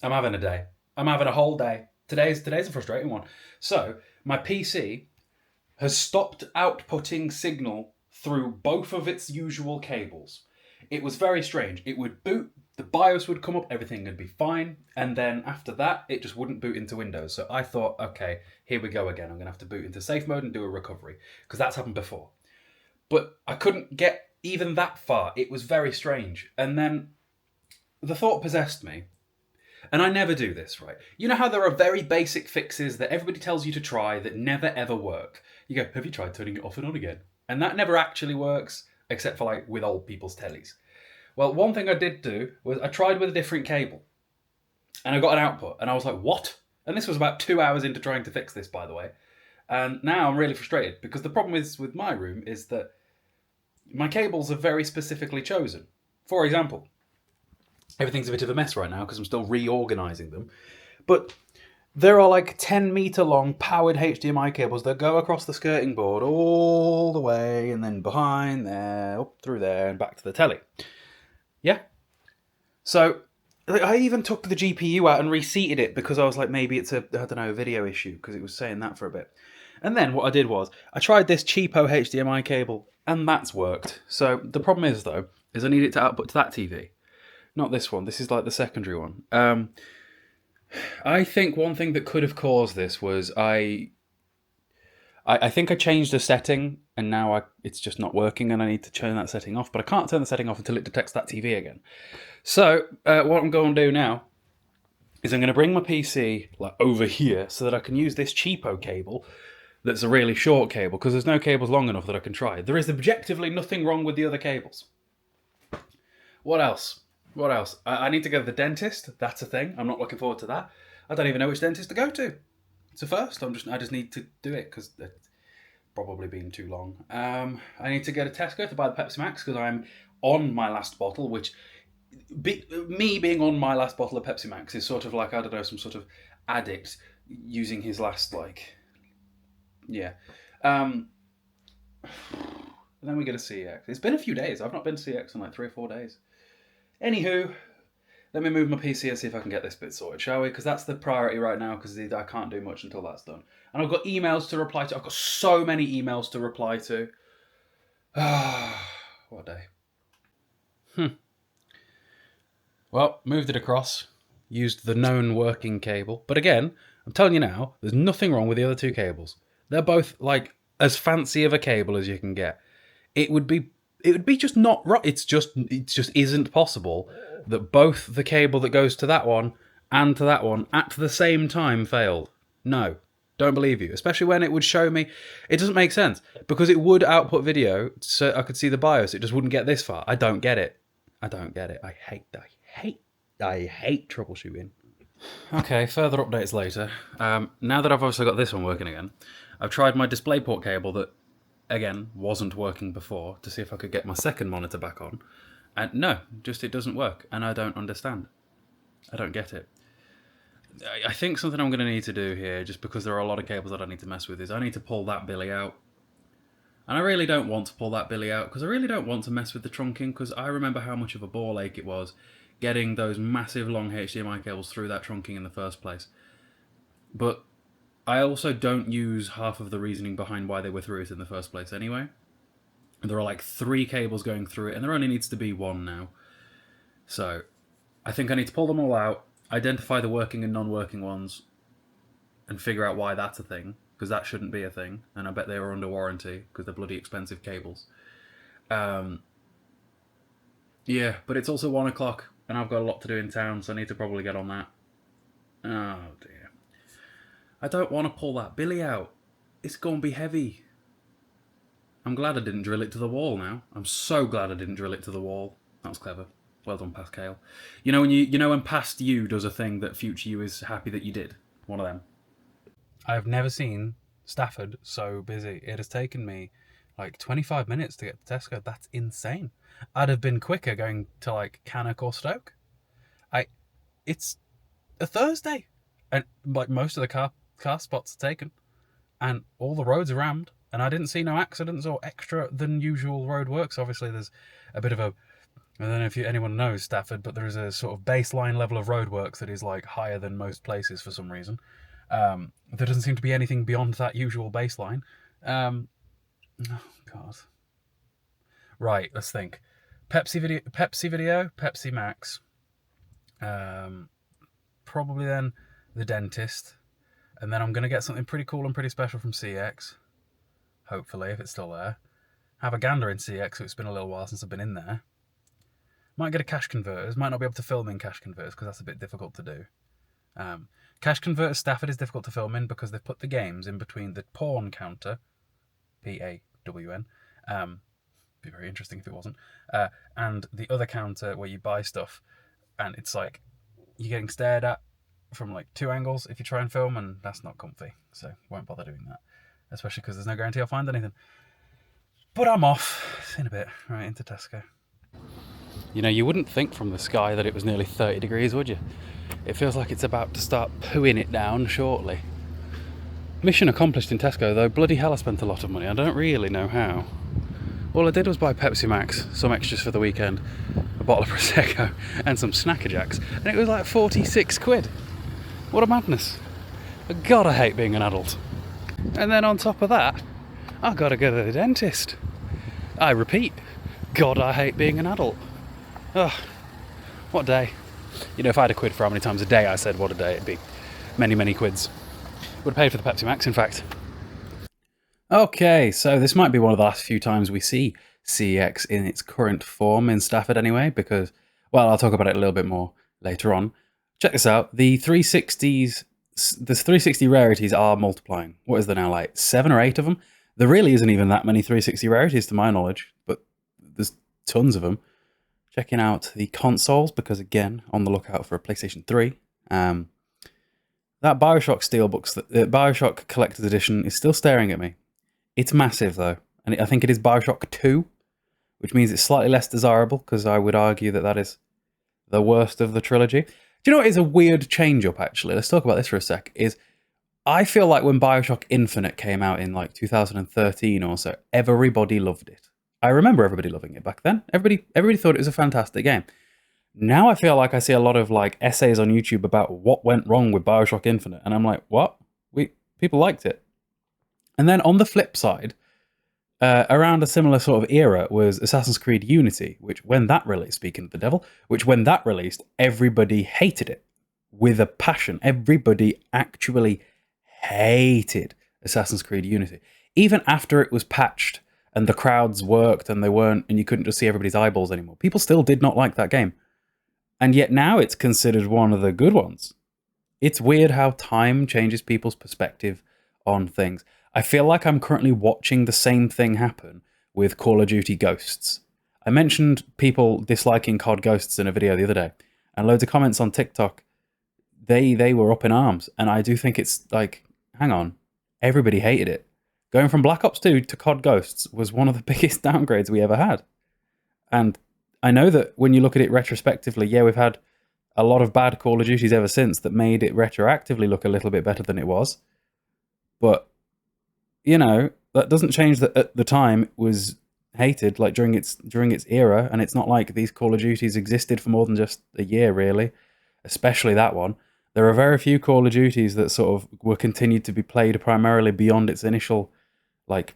I'm having a day. I'm having a whole day. Today's a frustrating one. So my PC has stopped outputting signal through both of its usual cables. It was very strange. It would boot, the BIOS would come up, everything would be fine, and then after that, it just wouldn't boot into Windows. So I thought, okay, here we go again. I'm going to have to boot into safe mode and do a recovery, because that's happened before. But I couldn't get even that far. It was very strange. And then the thought possessed me, and I never do this, right? You know how there are very basic fixes that everybody tells you to try that never ever work? You go, have you tried turning it off and on again? And that never actually works, except for like with old people's tellies. Well, one thing I did do was I tried with a different cable, and I got an output, and I was like, what? And this was about 2 hours into trying to fix this, by the way. And now I'm really frustrated because the problem is with my room is that my cables are very specifically chosen. For example, everything's a bit of a mess right now because I'm still reorganizing them. But there are like 10-meter long powered HDMI cables that go across the skirting board all the way and then behind there, up through there, and back to the telly. Yeah? So I even took the GPU out and reseated it because I was like, maybe it's a, I don't know, a video issue because it was saying that for a bit. And then what I did was I tried this cheapo HDMI cable and that's worked. So the problem is though, is I need it to output to that TV. Not this one. This is like the secondary one. I think one thing that could have caused this was I think I changed a setting and now it's just not working and I need to turn that setting off. But I can't turn the setting off until it detects that TV again. So what I'm going to do now is I'm going to bring my PC like over here so that I can use this cheapo cable that's a really short cable because there's no cables long enough that I can try. There is objectively nothing wrong with the other cables. What else? What else? I need to go to the dentist. That's a thing. I'm not looking forward to that. I don't even know which dentist to go to. It's a first. I just need to do it because it's probably been too long. I need to go to Tesco to buy the Pepsi Max because I'm on my last bottle, which me being on my last bottle of Pepsi Max is sort of like, I don't know, some sort of addict using his last, like, yeah. And then we go to CEX. It's been a few days. I've not been to CEX in like 3 or 4 days. Anywho, let me move my PC and see if I can get this bit sorted, shall we? Because that's the priority right now, because I can't do much until that's done. And I've got emails to reply to. I've got so many emails to reply to. What a day. Well, moved it across. Used the known working cable. But again, I'm telling you now, there's nothing wrong with the other two cables. They're both, like, as fancy of a cable as you can get. It would be just not right. It just isn't possible that both the cable that goes to that one and to that one at the same time failed. No, don't believe you. Especially when it would show me. It doesn't make sense because it would output video so I could see the BIOS. It just wouldn't get this far. I don't get it. I hate troubleshooting. Okay, further updates later. Now that I've also got this one working again, I've tried my DisplayPort cable that, again, wasn't working before to see if I could get my second monitor back on. And no, just it doesn't work. And I don't understand. I don't get it. I think something I'm going to need to do here, just because there are a lot of cables that I need to mess with, is I need to pull that billy out. And I really don't want to pull that billy out, because I really don't want to mess with the trunking, because I remember how much of a ball ache it was getting those massive long HDMI cables through that trunking in the first place. But I also don't use half of the reasoning behind why they were through it in the first place anyway. There are like 3 cables going through it, and there only needs to be 1 now. So I think I need to pull them all out, identify the working and non-working ones, and figure out why that's a thing, because that shouldn't be a thing, and I bet they were under warranty, because they're bloody expensive cables. Yeah, but it's also 1 o'clock, and I've got a lot to do in town, so I need to probably get on that. Oh dear. I don't want to pull that billy out. It's going to be heavy. I'm glad I didn't drill it to the wall now. I'm so glad I didn't drill it to the wall. That was clever. Well done, past Kale. You know when past you does a thing that future you is happy that you did? One of them. I've never seen Stafford so busy. It has taken me like 25 minutes to get to Tesco. That's insane. I'd have been quicker going to like Cannock or Stoke. It's a Thursday, and like most of the car spots are taken, and all the roads are rammed, and I didn't see no accidents or extra than usual road works. Obviously, there's a bit of a I don't know if anyone knows Stafford, but there is a sort of baseline level of roadworks that is like higher than most places for some reason. There doesn't seem to be anything beyond that usual baseline. Oh God. Right, let's think. Pepsi Max. Probably then the dentist, and then I'm gonna get something pretty cool and pretty special from CEX. Hopefully, if it's still there. Have a gander in CEX, so it's been a little while since I've been in there. Might get a cash converters. Might not be able to film in cash converters because that's a bit difficult to do. Cash converters Stafford is difficult to film in because they've put the games in between the pawn counter, PAWN. Be very interesting if it wasn't. And the other counter where you buy stuff, and it's like you're getting stared at from like 2 angles if you try and film, and that's not comfy. So won't bother doing that, especially because there's no guarantee I'll find anything. But I'm off. See you in a bit. Right, into Tesco. You know, you wouldn't think from the sky that it was nearly 30 degrees, would you? It feels like it's about to start pooing it down shortly. Mission accomplished in Tesco, though. Bloody hell, I spent a lot of money. I don't really know how. All I did was buy Pepsi Max, some extras for the weekend, a bottle of Prosecco, and some Snacker Jacks, and it was like 46 quid. What a madness. God, I hate being an adult. And then on top of that, I've got to go to the dentist. I repeat, God, I hate being an adult. Ugh, what day. You know, if I had a quid for how many times a day I said what a day, it'd be many, many quids. Would have paid for the Pepsi Max, in fact. Okay, so this might be one of the last few times we see CEX in its current form in Stafford anyway, because, well, I'll talk about it a little bit more later on. Check this out. The 360 rarities are multiplying. What is there now, like 7 or 8 of them? There really isn't even that many 360 rarities to my knowledge, but there's tons of them. Checking out the consoles, because again, on the lookout for a PlayStation 3. That Bioshock Steelbooks, the Bioshock Collector's Edition, is still staring at me. It's massive, though, and I think it is Bioshock 2, which means it's slightly less desirable, because I would argue that that is the worst of the trilogy. Do you know what is a weird change-up, actually? Let's talk about this for a sec. I feel like when Bioshock Infinite came out in, like, 2013 or so, everybody loved it. I remember everybody loving it back then. Everybody thought it was a fantastic game. Now I feel like I see a lot of, like, essays on YouTube about what went wrong with Bioshock Infinite, and I'm like, what? People liked it. And then on the flip side, around a similar sort of era was Assassin's Creed Unity, which when that released, speaking of the devil, which when that released, everybody hated it with a passion. Everybody actually hated Assassin's Creed Unity. Even after it was patched and the crowds worked and you couldn't just see everybody's eyeballs anymore, people still did not like that game. And yet now it's considered one of the good ones. It's weird how time changes people's perspective on things. I feel like I'm currently watching the same thing happen with Call of Duty Ghosts. I mentioned people disliking COD Ghosts in a video the other day, and loads of comments on TikTok, they were up in arms, and I do think it's like, hang on, everybody hated it. Going from Black Ops 2 to COD Ghosts was one of the biggest downgrades we ever had. And I know that when you look at it retrospectively, yeah, we've had a lot of bad Call of Duties ever since that made it retroactively look a little bit better than it was. But you know, that doesn't change that at the time it was hated, like during its era, and it's not like these Call of Duties existed for more than just a year, really, especially that one. There are very few Call of Duties that sort of were continued to be played primarily beyond its initial, like,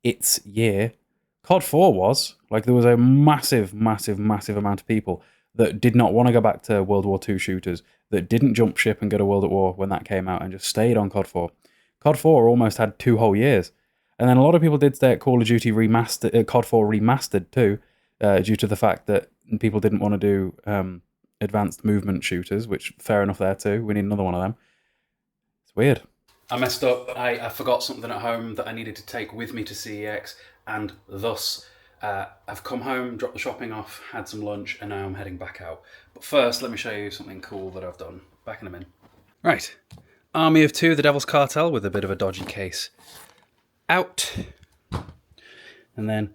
its year. COD 4 was. Like, there was a massive, massive, massive amount of people that did not want to go back to World War II shooters, that didn't jump ship and go to World at War when that came out and just stayed on COD 4. COD 4 almost had 2 whole years. And then a lot of people did stay at Call of Duty Remastered, COD 4 Remastered too, due to the fact that people didn't want to do advanced movement shooters, which fair enough there too. We need another one of them. It's weird. I messed up. I forgot something at home that I needed to take with me to CEX, and thus I've come home, dropped the shopping off, had some lunch, and now I'm heading back out. But first, let me show you something cool that I've done. Back in a minute. Right. Army of 2, The Devil's Cartel, with a bit of a dodgy case out. And then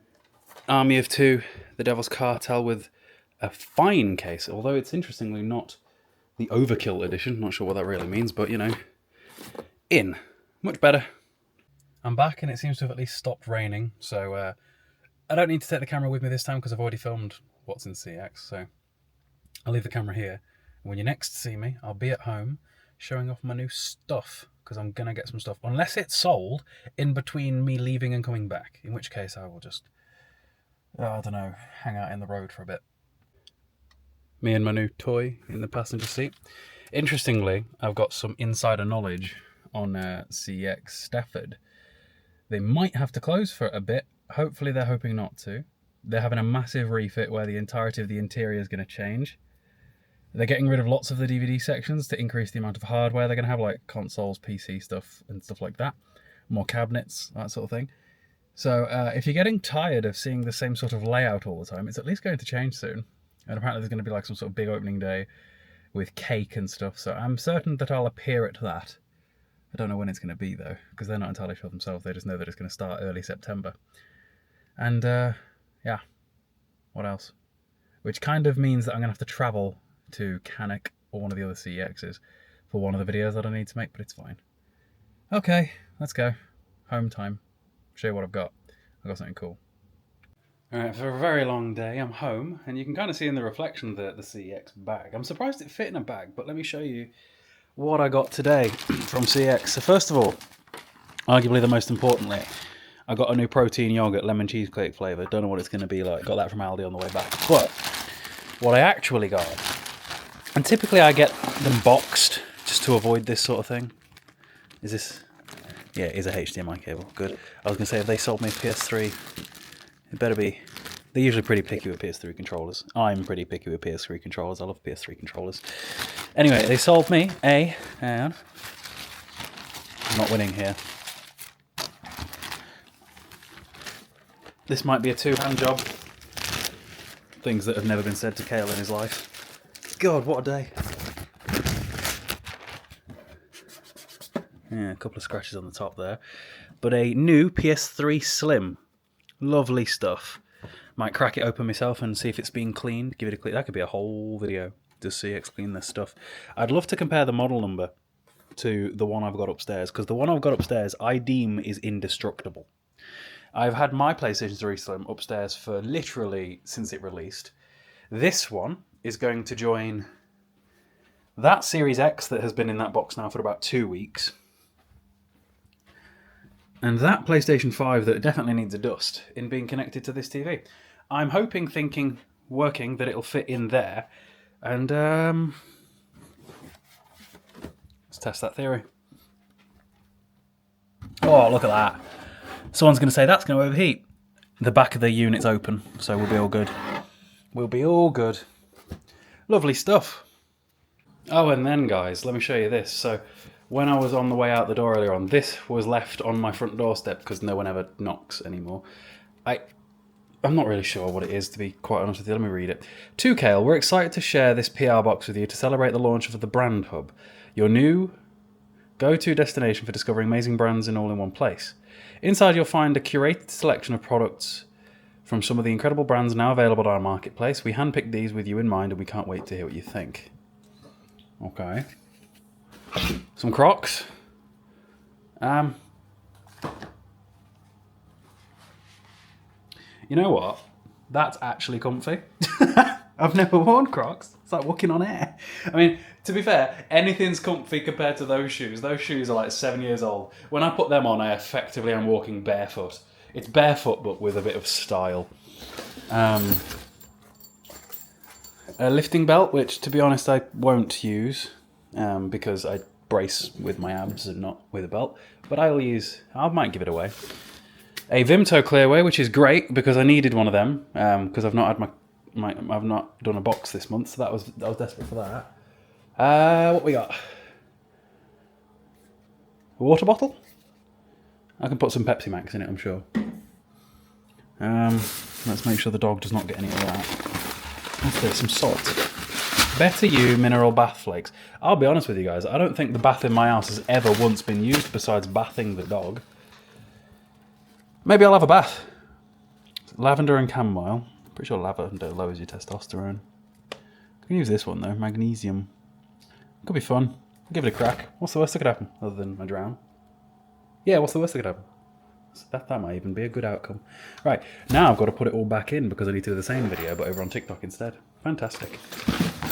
Army of 2, The Devil's Cartel, with a fine case, although it's interestingly not the Overkill edition. Not sure what that really means, but, you know, much better. I'm back, and it seems to have at least stopped raining, so I don't need to take the camera with me this time because I've already filmed what's in CEX, so I'll leave the camera here. And when you next see me, I'll be at home showing off my new stuff, because I'm going to get some stuff. Unless it's sold in between me leaving and coming back, in which case I will just, I don't know, hang out in the road for a bit. Me and my new toy in the passenger seat. Interestingly, I've got some insider knowledge on CEX Stafford. They might have to close for a bit. Hopefully they're hoping not to. They're having a massive refit where the entirety of the interior is going to change. They're getting rid of lots of the DVD sections to increase the amount of hardware they're going to have, like consoles, PC stuff, and stuff like that. More cabinets, that sort of thing. So if you're getting tired of seeing the same sort of layout all the time, it's at least going to change soon. And apparently there's going to be like some sort of big opening day with cake and stuff. So I'm certain that I'll appear at that. I don't know when it's going to be, though, because they're not entirely sure themselves. They just know that it's going to start early September. And, yeah, what else? Which kind of means that I'm going to have to travel to Cannock or one of the other CEXs for one of the videos that I need to make, but it's fine. Okay, let's go. Home time. Show you what I've got. I've got something cool. Alright, for a very long day, I'm home, and you can kind of see in the reflection the CEX bag. I'm surprised it fit in a bag, but let me show you what I got today from CEX. So first of all, arguably the most importantly, I got a new protein yogurt lemon cheesecake flavour. Don't know what it's going to be like. Got that from Aldi on the way back. But what I actually got, and typically I get them boxed just to avoid this sort of thing. Is this? Yeah, it is a HDMI cable. Good. I was going to say, if they sold me a PS3, it better be. They're usually pretty picky with PS3 controllers. I'm pretty picky with PS3 controllers. I love PS3 controllers. Anyway, they sold me a, and I'm not winning here. This might be a two-hand job. Things that have never been said to Kale in his life. God, what a day. Yeah, a couple of scratches on the top there. But a new PS3 Slim. Lovely stuff. Might crack it open myself and see if it's been cleaned. Give it a clean. That could be a whole video. Does CEX clean this stuff? I'd love to compare the model number to the one I've got upstairs, because the one I've got upstairs I deem is indestructible. I've had my PlayStation 3 Slim upstairs for literally since it released. This one is going to join that Series X that has been in that box now for about 2 weeks. And that PlayStation 5 that definitely needs a dust in being connected to this TV. I'm hoping, thinking, working that it'll fit in there. And let's test that theory. Oh, look at that. Someone's going to say that's going to overheat. The back of the unit's open, so we'll be all good. We'll be all good. Lovely stuff. Oh, and then, guys, let me show you this. So, when I was on the way out the door earlier on, this was left on my front doorstep because no one ever knocks anymore. I'm not really sure what it is, to be quite honest with you. Let me read it. To Kale, we're excited to share this PR box with you to celebrate the launch of the Brand Hub, your new go-to destination for discovering amazing brands in all in one place. Inside you'll find a curated selection of products from some of the incredible brands now available on our marketplace. We handpicked these with you in mind and we can't wait to hear what you think. Okay. Some Crocs. You know what? That's actually comfy. I've never worn Crocs. It's like walking on air. I mean, to be fair, anything's comfy compared to those shoes. Those shoes are like 7 years old. When I put them on, I effectively am walking barefoot. It's barefoot, but with a bit of style. A lifting belt, which, to be honest, I won't use because I brace with my abs and not with a belt. But I might give it away. A Vimto Clearway, which is great because I needed one of them because I've not had I've not done a box this month, so I was desperate for that. What we got? A water bottle? I can put some Pepsi Max in it, I'm sure. Let's make sure the dog does not get any of that. Let's do some salt. Better You mineral bath flakes. I'll be honest with you guys, I don't think the bath in my house has ever once been used besides bathing the dog. Maybe I'll have a bath. Lavender and chamomile. Pretty sure lavender lowers your testosterone. I can use this one though, magnesium. Could be fun. I'll give it a crack. What's the worst that could happen other than I drown? Yeah, what's the worst that could happen? So that might even be a good outcome. Right, now I've got to put it all back in because I need to do the same video, but over on TikTok instead. Fantastic.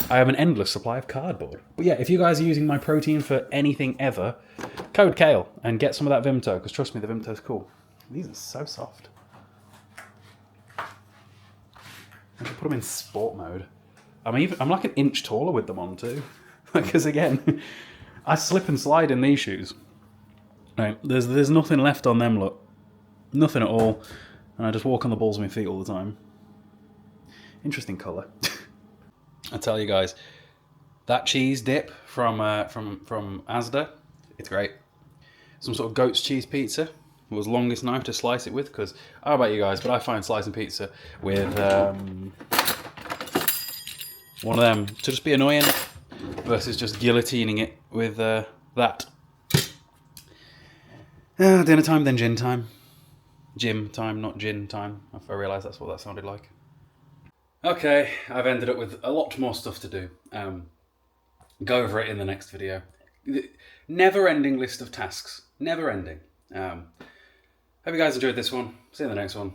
I have an endless supply of cardboard. But yeah, if you guys are using my protein for anything ever, code Kale and get some of that Vimto, because trust me, the Vimto's cool. These are so soft. I should put them in sport mode. I'm like an inch taller with them on too. Because again, I slip and slide in these shoes. Right, there's nothing left on them, look. Nothing at all. And I just walk on the balls of my feet all the time. Interesting colour. I tell you guys, that cheese dip from Asda, it's great. Some sort of goat's cheese pizza was longest knife to slice it with, because I don't know about you guys, but I find slicing pizza with one of them to just be annoying versus just guillotining it with that. Dinner time, then gin time. Gym time, not gin time. I realised that's what that sounded like. Okay, I've ended up with a lot more stuff to do. Go over it in the next video. Never-ending list of tasks. Never ending. Hope you guys enjoyed this one. See you in the next one.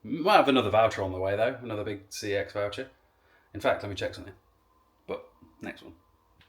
Might have another voucher on the way though. Another big CEX voucher. In fact, let me check something. But, next one.